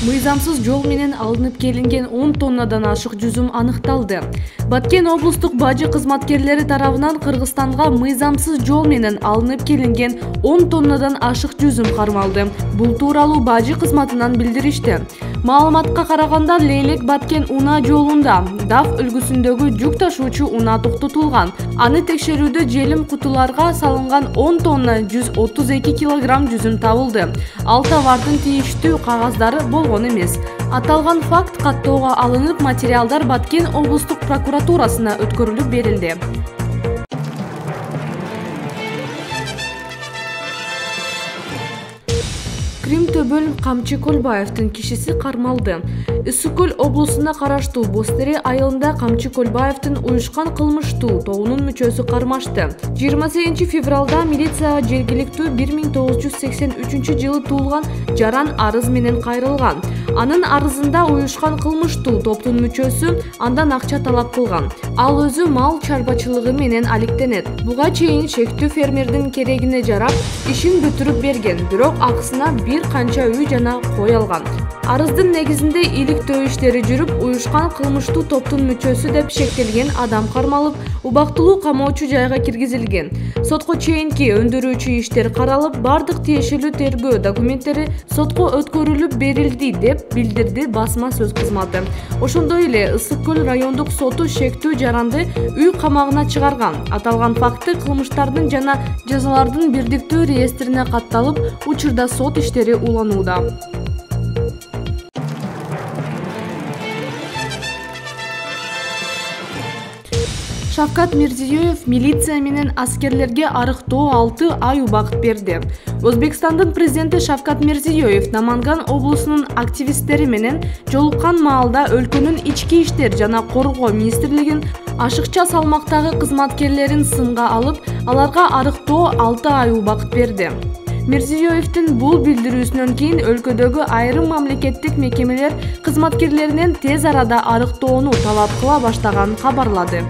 Мыйзамсыз жол менен алынып келинген 10 тоннадан ашык жүзүм аныкталды. Баткен облустук бажы кызматкерлери тарабынан Кыргызстанга мыйзамсыз жол менен алынып келинген 10 тоннадан ашык жүзүм кармалды. Бул тууралуу бажы кызматынан билдиришти. Маалыматка караганда Лейлек Баткен унаа жолунда DAF үлгүсүндөгү жүк ташуучу унаа токтотулган. Аны текшерүүдө желим кутуларга салынган 10 тонна 132 килограмм жүзүм табылды. Ал товардын тийиштүү кагаздары болгон эмес. Аталган факт каттоого алынып, материалдар Баткен облустук прокуратурасына өткөрүлүп берилди. Крим-Төбөл Камчы Көлбаевдин кишиси кармалды. Ысык Көл облусуна караштуу Бостере айылында Камчы Көлбаевдин уюшкан кылмыштуу тобунун мүчөсү кармашты. 28 февралда милицияга жергиликтүү 1983 жылы туулган Жаран арыз менен кайрылган. Анын арызында уюшкан кылмыштуу топтун мүчөсү андан акча талап кылган. Ал өзү мал чарбачылыгы менен алектенет. Буга чейин шектүү фермердин керегине жарап, ишин бүтүрүп берген, бирок акысына бир канча үй жана кой алган. Арыздын негизинде иликтөө иштери жүрүп, уюшкан кылмыштуу топтун мүчөсү деп шектелген адам кармалып, убактылуу камоочу жайга киргизилген. Сотко чейинки өндүрүүчү иштер каралып, бардык тиешелүү тергөө документтери сотко өткөрүлүп берилди деп билдирди басма сөз кызматы. Ошондой эле Ысык Көл райондук соту шектүү Жаранды үй камагына чыгарган. Аталган факты кылмыштардын жана жазалардын бирдиктүү реестрине катталып, учурда сот иштери уланууда. Шавкат Мирзиёев милиция менен аскерлерге арыктоо 6 ай убакыт берди. Өзбекстандын президенти Шавкат Мирзиёев Наманган облусунун активисттери менен жолуккан маалда өлкөнүн ички иштер жана коргоо министрлигин ашыкча салмактагы кызматкерлерин сынга алып, аларга арыктоо 6 ай убакыт берди. Мирзиёевдин бул билдирүүсүнөн кийин өлкөдөгү айрым мамлекеттик мекемелер кызматкерлеринен тез арада арыктоону талап кыла баштаганын кабарлады.